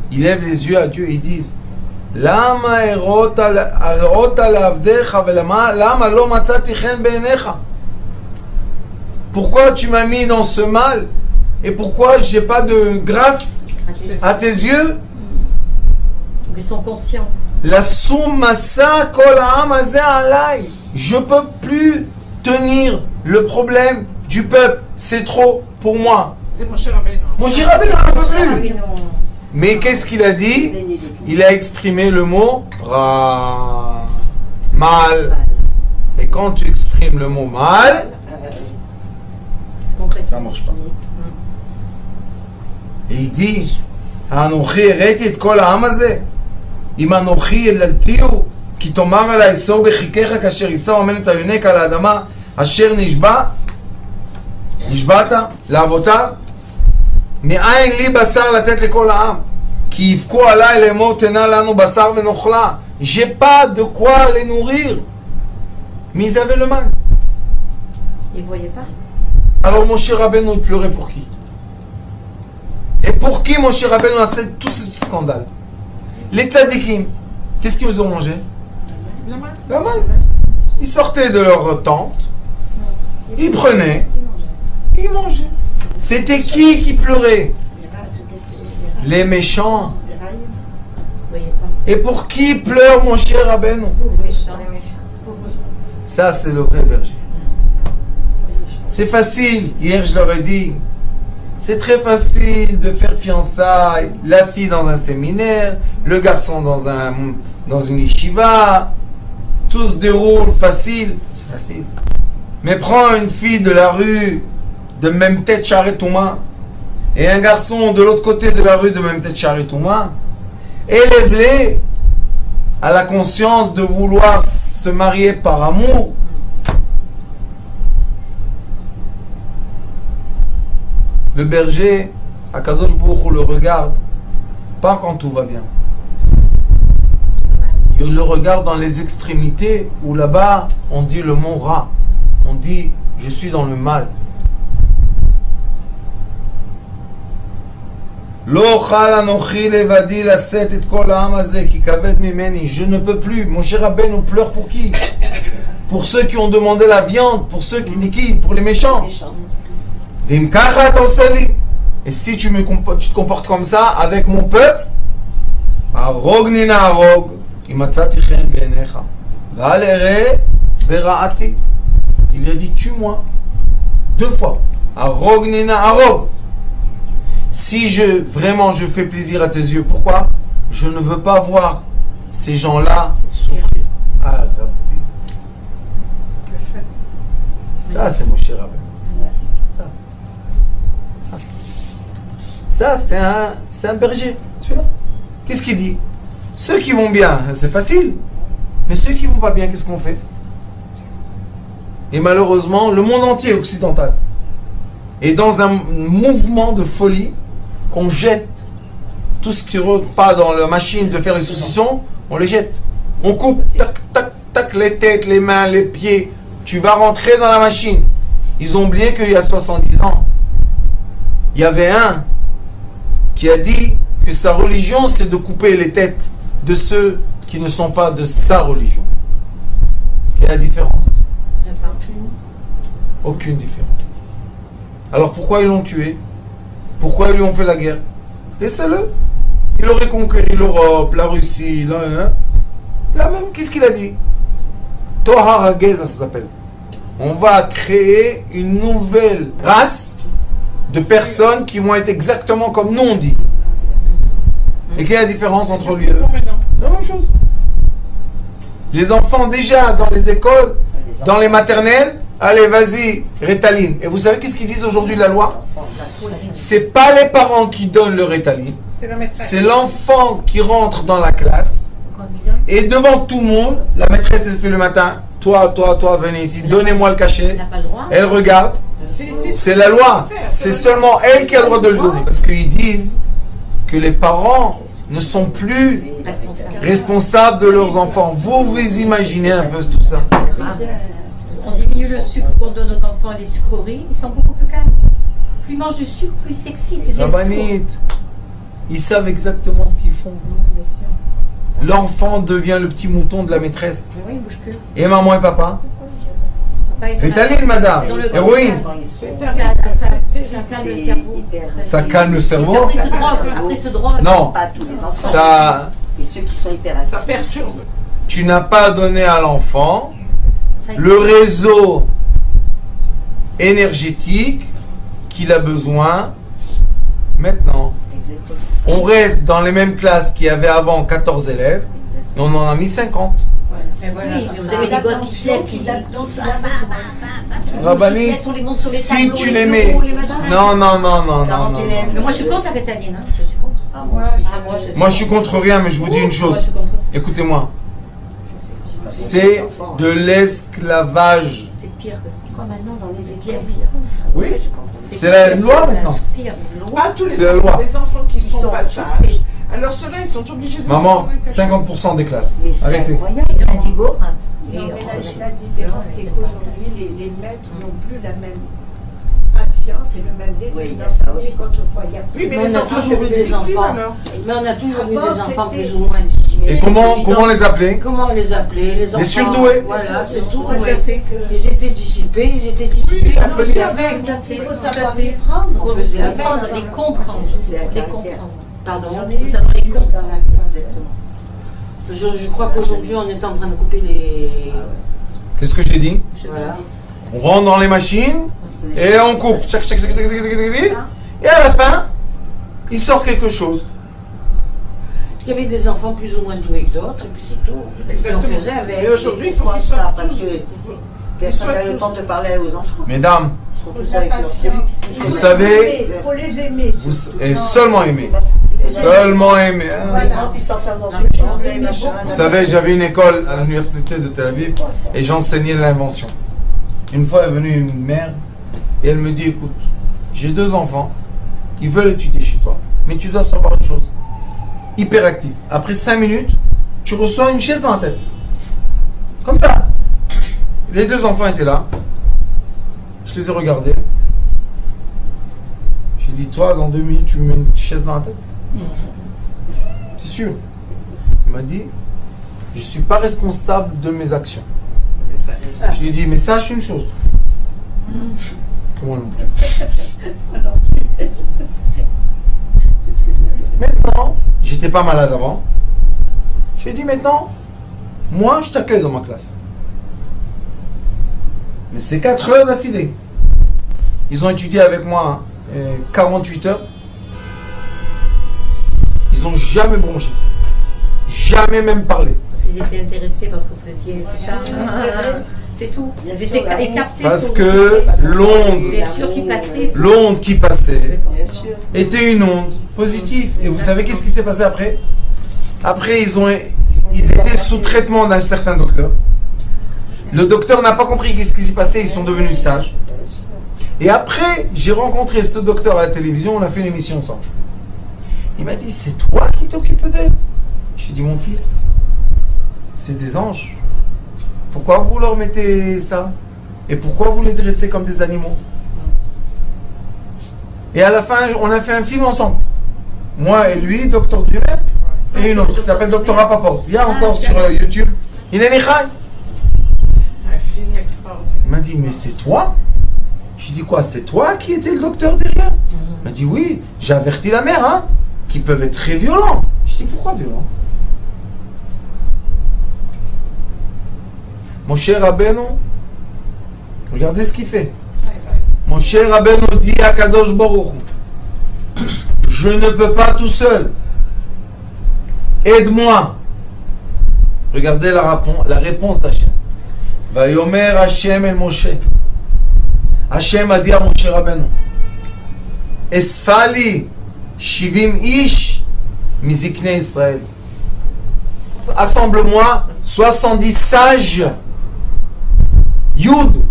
ils lèvent les yeux à Dieu et ils disent Lama erota lavdecha velama lama lo matzati chen beinecha. Pourquoi tu m'as mis dans ce mal et pourquoi j'ai pas de grâce à tes yeux?
Donc ils sont conscients.
La soumasa kol ha'am hazeh alay. Je peux plus tenir le problème du peuple. C'est trop pour moi.
C'est Moshe Rabbeinu.
Moshe Rabbeinu n'en peut plus.
Oui, non.
Mais qu'est-ce qu'il a dit? Il a exprimé le mot ra, mal. Et quand tu exprimes le mot mal, ça marche pas. Et il dit Anochi ereiti et kol ha'am hazeh. אם אנוכי יללתיהו כי תאמר עלי סור בחיקך כאשר יישא עמלת היונק על האדמה אשר נשבעת לאבותיו מאין לי בשר לתת לכל העם כי יבכו עליי לאמור תנה לנו בשר ונאכלה. J'ai pas de quoi les nourrir. Mais ils avaient le mal.
Ils ne voyaient pas.
Alors Moshe Rabbeinu pleurait pour qui? Et pour qui Moshe Rabbeinu a fait tout ce scandale? Les tzadikim, qu'est-ce qu'ils ont mangé? La manne. Ils sortaient de leur tente, ils prenaient, ils mangeaient. C'était qui pleurait? Les méchants.
Ils ne voyaient pas.
Et pour qui pleure mon cher Rabbeinu?
Les méchants.
Ça, c'est le vrai berger. C'est facile, hier je leur ai dit. C'est très facile de faire fiançailles, la fille dans un séminaire, le garçon dans une yeshiva, tout se déroule facile, c'est facile. Mais prends une fille de la rue de même tête Charetouma et un garçon de l'autre côté de la rue de même tête Charetouma, élève-les à la conscience de vouloir se marier par amour. Le berger, Akadosh Baruch Hu le regarde, pas quand tout va bien. Il le regarde dans les extrémités où là-bas on dit le mot ra. On dit je suis dans le mal. Je ne peux plus. Moshe Rabbeinu pleure pour qui? Pour ceux qui ont demandé la viande, pour ceux qui, pour les méchants. Et si tu te comportes comme ça avec mon peuple, il a dit tue-moi 2 fois. Si vraiment je fais plaisir à tes yeux, pourquoi? Je ne veux pas voir ces gens-là souffrir. Ça c'est mon cher Rabbeinu. Ça, c'est un berger, celui-là. Qu'est-ce qu'il dit? Ceux qui vont bien, c'est facile. Mais ceux qui vont pas bien, qu'est-ce qu'on fait? Et malheureusement, le monde entier occidental est dans un mouvement de folie qu'on jette tout ce qui ne rentre pas dans la machine de faire les saucissons, on les jette. On coupe, tac, tac, tac, les têtes, les mains, les pieds. Tu vas rentrer dans la machine. Ils ont oublié qu'il y a 70 ans, il y avait un qui a dit que sa religion, c'est de couper les têtes de ceux qui ne sont pas de sa religion. Quelle est la différence? Aucune différence. Alors pourquoi ils l'ont tué? Pourquoi ils lui ont fait la guerre? Laissez-le. Il aurait conquéri l'Europe, la Russie, là même, qu'est-ce qu'il a dit? Tohar Geza, ça s'appelle. On va créer une nouvelle race de personnes qui vont être exactement comme nous on dit. Et quelle est la différence entre lui et eux? La même chose. Les enfants déjà dans les écoles, dans les maternelles, allez vas-y, Rétaline. Et vous savez qu'est-ce qu'ils disent aujourd'hui la loi? C'est pas les parents qui donnent le Rétaline. C'est l'enfant qui rentre dans la classe. Et devant tout le monde, la maîtresse elle fait le matin. Toi, venez ici, donnez-moi le cachet. Elle regarde. C'est la loi. C'est seulement elle qui a le droit de le donner. Parce qu'ils disent que les parents ne sont plus responsables de leurs enfants. Vous imaginez un peu tout ça.
On diminue le sucre qu'on donne aux enfants et les sucreries, ils sont beaucoup plus calmes. Plus ils mangent du sucre, plus sexy.
Rabanit, ils savent exactement ce qu'ils font.
Bien sûr.
L'enfant devient le petit mouton de la maîtresse.
Mais oui, il ne bouge plus.
Et maman et papa? Rétaline, madame. Héroïne.
Ça calme le cerveau.
Ça calme le cerveau?
Après ce drogue.
Non.
Pas tous les enfants.
Ça.
Et ceux qui sont hyperactifs.
Ça perturbe.
Tu n'as pas donné à l'enfant le réseau énergétique qu'il a besoin maintenant.
Exactement.
On reste dans les mêmes classes qu'il y avait avant 14 élèves et on en a mis 50.
Oui, vous avez des gosses qui se lèvent, qui
Rabbani, si tu les mets. Non.
Mais moi je suis contre la Rétaline. Je suis contre.
Ah, moi aussi.
Moi je suis contre rien, mais je vous dis une chose. Écoutez-moi. C'est de l'esclavage.
C'est pire que ça.
Quoi maintenant dans les écoles?
Oui. C'est la loi maintenant.
Pas tous les
C'est la
enfants,
loi.
des enfants qui sont pas
tous
sages. Alors ceux-là, ils sont obligés de...
Maman, 50% des classes.
Mais c'est
Arrêtez.
incroyable.
Et le Indigo.
Non, mais la différence, c'est qu'aujourd'hui, les maîtres n'ont plus la même patience et le même désir
Oui, il y a ça aussi.
qu'autrefois. Il y a plus
Oui, mais
Mais
les
on a
enfants,
toujours
c'est
eu
des
des
victimes,
enfants.
alors.
Mais on a toujours eu
Avant,
des enfants
c'était-
plus ou moins dissimulés.
Et comment les appeler?
Comment on les appelait? Les enfants.
surdoués.
Voilà, c'est tout.
Moi,
ouais.
je sais que...
Ils étaient dissipés, on faisait avec.
Il faut savoir les prendre.
On faisait avec.
Comprendre, les comprendre.
C'est un
Les
caractère.
comprendre.
Pardon.
Il faut savoir les comprendre.
Exactement.
Je crois qu'aujourd'hui, on est en train de couper les...
Qu'est-ce que j'ai dit?
Voilà.
On rentre dans les machines
Parce que les
et on coupe. Et à la fin, il sort quelque chose.
Il y avait des enfants plus ou moins doués que d'autres, et puis c'est tout. Et
Exactement.
on faisait avec.
Et aujourd'hui, il faut
Pourquoi
qu'ils
ça?
soient
Parce
tous...
que personne n'a le temps de parler aux enfants.
Mesdames,
Ils sont tous avec leur truc.
vous savez,
Il faut les aimer.
et seulement aimer.
C'est pas ça, c'est que
Seulement aimer. hein.
Voilà. Ils s'enferment dans une chambre et machin.
Vous savez, j'avais une école à l'université de Tel Aviv et j'enseignais l'invention. Une fois est venue une mère et elle me dit, écoute, j'ai 2 enfants, ils veulent étudier chez toi, mais tu dois savoir une chose, hyperactif. Après 5 minutes, tu reçois une chaise dans la tête. Comme ça. Les 2 enfants étaient là. Je les ai regardés. J'ai dit, toi, dans 2 minutes, tu me mets une chaise dans la tête. T'es sûr? Il m'a dit, je ne suis pas responsable de mes actions. Je lui ai dit, mais sache une chose. Comment non plus? Maintenant, j'étais pas malade avant. Je lui ai dit, maintenant, moi, je t'accueille dans ma classe. Mais c'est 4 heures d'affilée. Ils ont étudié avec moi 48 heures. Ils n'ont jamais bronché. Jamais même parlé.
Parce qu'ils étaient intéressés parce que vous faisiez ça. C'est tout.
Bien
Ils
sûr,
étaient
l'amour.
captés.
Parce
sur-
que l'onde,
Bien sûr qu'ils passaient.
l'onde qui passait
Bien sûr.
était une onde positive. Et vous savez qu'est-ce qui s'est passé après? Après, ils étaient sous traitement d'un certain docteur. Le docteur n'a pas compris qu'est-ce qui s'est passé, ils sont devenus sages. Et après, j'ai rencontré ce docteur à la télévision, on a fait une émission ensemble. Il m'a dit, c'est toi qui t'occupes d'elle? J'ai dit, mon fils, c'est des anges. Pourquoi vous leur mettez ça? Et pourquoi vous les dressez comme des animaux? Et à la fin, on a fait un film ensemble. Moi et lui, Dr. Driver, et une autre qui s'appelle Dr. Rapaport. Il y a encore sur YouTube. Il est Nechai.
Un film extraordinaire.
Il m'a dit, mais c'est toi? J'ai Tu dis quoi? C'est toi qui étais le docteur derrière? Il m'a dit oui, j'ai averti la mère, hein, qui peuvent être très violents. Je dis pourquoi violents? Mon cher Rabbeinu, regardez ce qu'il fait. Mon cher Rabbeinu dit à Kadosh Baruch Hu, je ne peux pas tout seul. Aide-moi. Regardez la réponse d'Hachem. Vayomer Hachem el Moshe. Hachem a dit à Moshe Rabbeinu, Esfali Shivim Ish Mizikne Israël. Assemble-moi 70 sages Yud,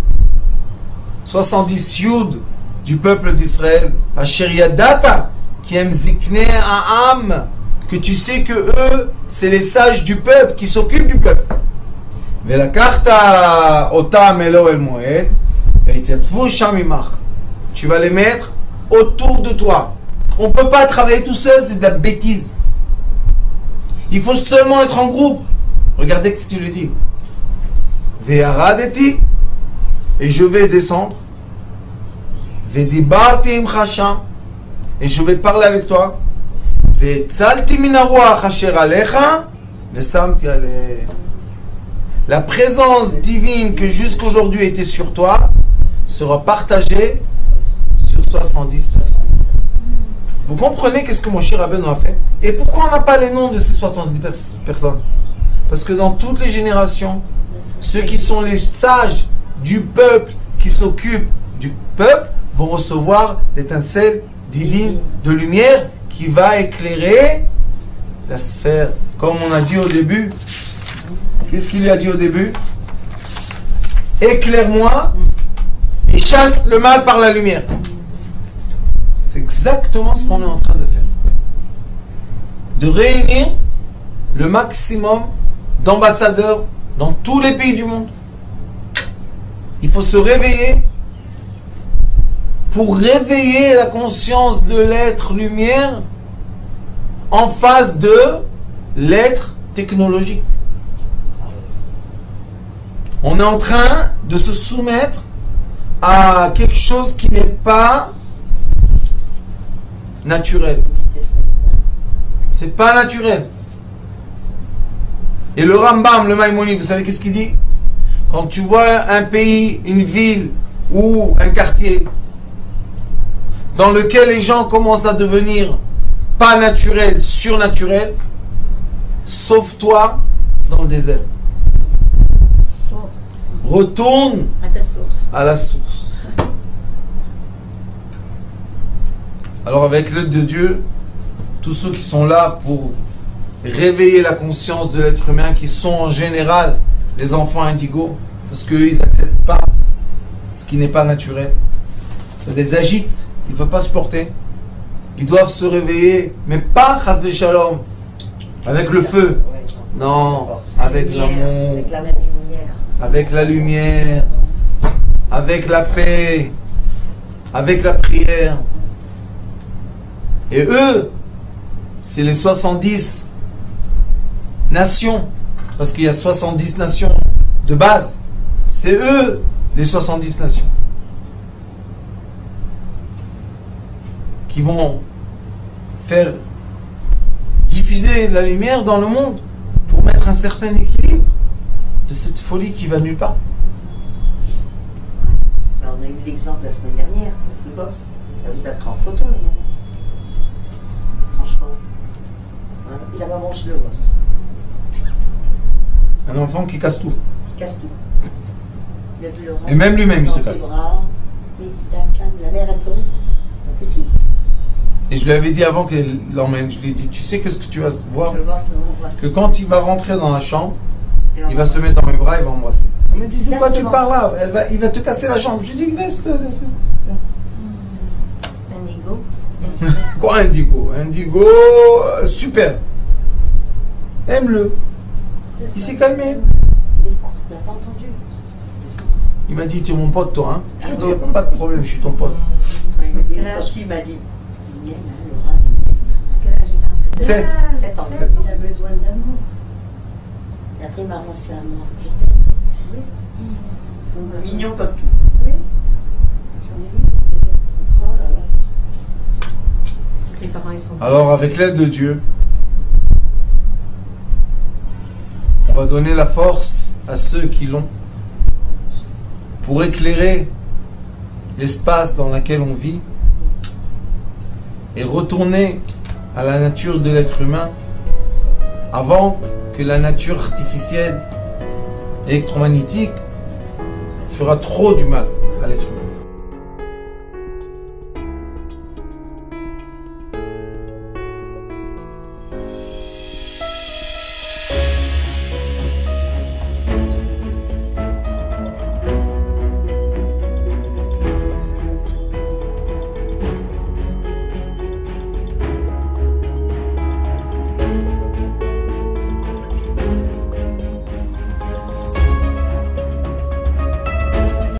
70 Yud du peuple d'Israël, Asher Yadata, qui aime Zikne Ha'am, que tu sais que eux, c'est les sages du peuple, qui s'occupent du peuple. Velakarta Otam Elo El Moed, Veitiatzvu Sham Imach. Tu vas les mettre autour de toi. On ne peut pas travailler tout seul, c'est de la bêtise. Il faut seulement être en groupe. Regardez ce que tu lui dis. Ve'aradeti, et je vais descendre. Ve'dibarti im chasham, et je vais parler avec toi. Ve'tzalti min haruach asher alecha, ve'samti aleh. La présence divine que jusqu'aujourd'hui était sur toi sera partagée sur 70 personnes. Vous comprenez qu'est-ce que mon cher Rabbeinu a fait? Et pourquoi on n'a pas les noms de ces 70 personnes? Parce que dans toutes les générations, ceux qui sont les sages du peuple, qui s'occupent du peuple, vont recevoir l'étincelle divine de lumière qui va éclairer la sphère. Comme on a dit au début, qu'est-ce qu'il lui a dit au début? Éclaire-moi et chasse le mal par la lumière. C'est exactement ce qu'on est en train de faire. De réunir le maximum d'ambassadeurs dans tous les pays du monde. Il faut se réveiller pour réveiller la conscience de l'être lumière en face de l'être technologique. On est en train de se soumettre à quelque chose qui n'est pas naturel. C'est pas naturel. Et le Rambam, le Maïmonide, vous savez qu'est-ce qu'il dit? Quand tu vois un pays, une ville ou un quartier dans lequel les gens commencent à devenir pas naturels, surnaturels, sauve-toi dans le désert. Retourne
À ta source.
à la source. Alors avec l'aide de Dieu, tous ceux qui sont là pour réveiller la conscience de l'être humain, qui sont en général les enfants indigos, parce qu'eux ils n'acceptent pas ce qui n'est pas naturel, ça les agite, ils ne veulent pas supporter, ils doivent se réveiller, mais pas chas v'shalom, avec le feu, non, avec l'amour,
Avec la lumière.
avec la lumière, avec la paix, avec la prière. Et eux, c'est les 70 nations, parce qu'il y a 70 nations de base. C'est eux, les 70 nations, qui vont faire diffuser la lumière dans le monde pour mettre un certain équilibre de cette folie qui va nulle part.
Ben, on a eu l'exemple la semaine dernière avec le gosse. Elle vous a pris en photo, non? Franchement. Hein, il a pas mangé le gosse.
Un enfant qui casse tout.
Il casse tout. Il a vu le
Et même lui-même, il
dans
se
ses
casse.
bras. Mais il a calme. La mère, elle pleurait. C'est pas possible.
Et je lui avais dit avant qu'elle l'emmène, je lui ai dit, tu sais que ce que tu vas voir,
Je veux voir qu'on voit ça.
que quand il va rentrer dans la chambre,
Et on
il va se mettre dans mes bras, il va m'embrasser. Elle m'a dit, de quoi tu
Exactement
parles là? Il va te casser la jambe. Je lui ai dit, laisse-le, laisse-le.
Un ego.
Quoi Indigo? Indigo, super. Aime-le. Il s'est calmé.
Il n'a pas entendu.
Il m'a dit, tu es mon pote toi, hein? Je lui ai dit, pas de problème, je suis ton pote.
Quand il est sorti, il m'a dit, il aime, hein, Laura.
7.
7 ans.
Sept.
Il a besoin d'amour.
Et après, il m'a avancé à moi. Je t'aime.
Oui.
Mignon comme tout.
Oui. J'en ai vu.
Alors avec l'aide de Dieu, on va donner la force à ceux qui l'ont pour éclairer l'espace dans lequel on vit et retourner à la nature de l'être humain avant que la nature artificielle électromagnétique fera trop du mal à l'être humain.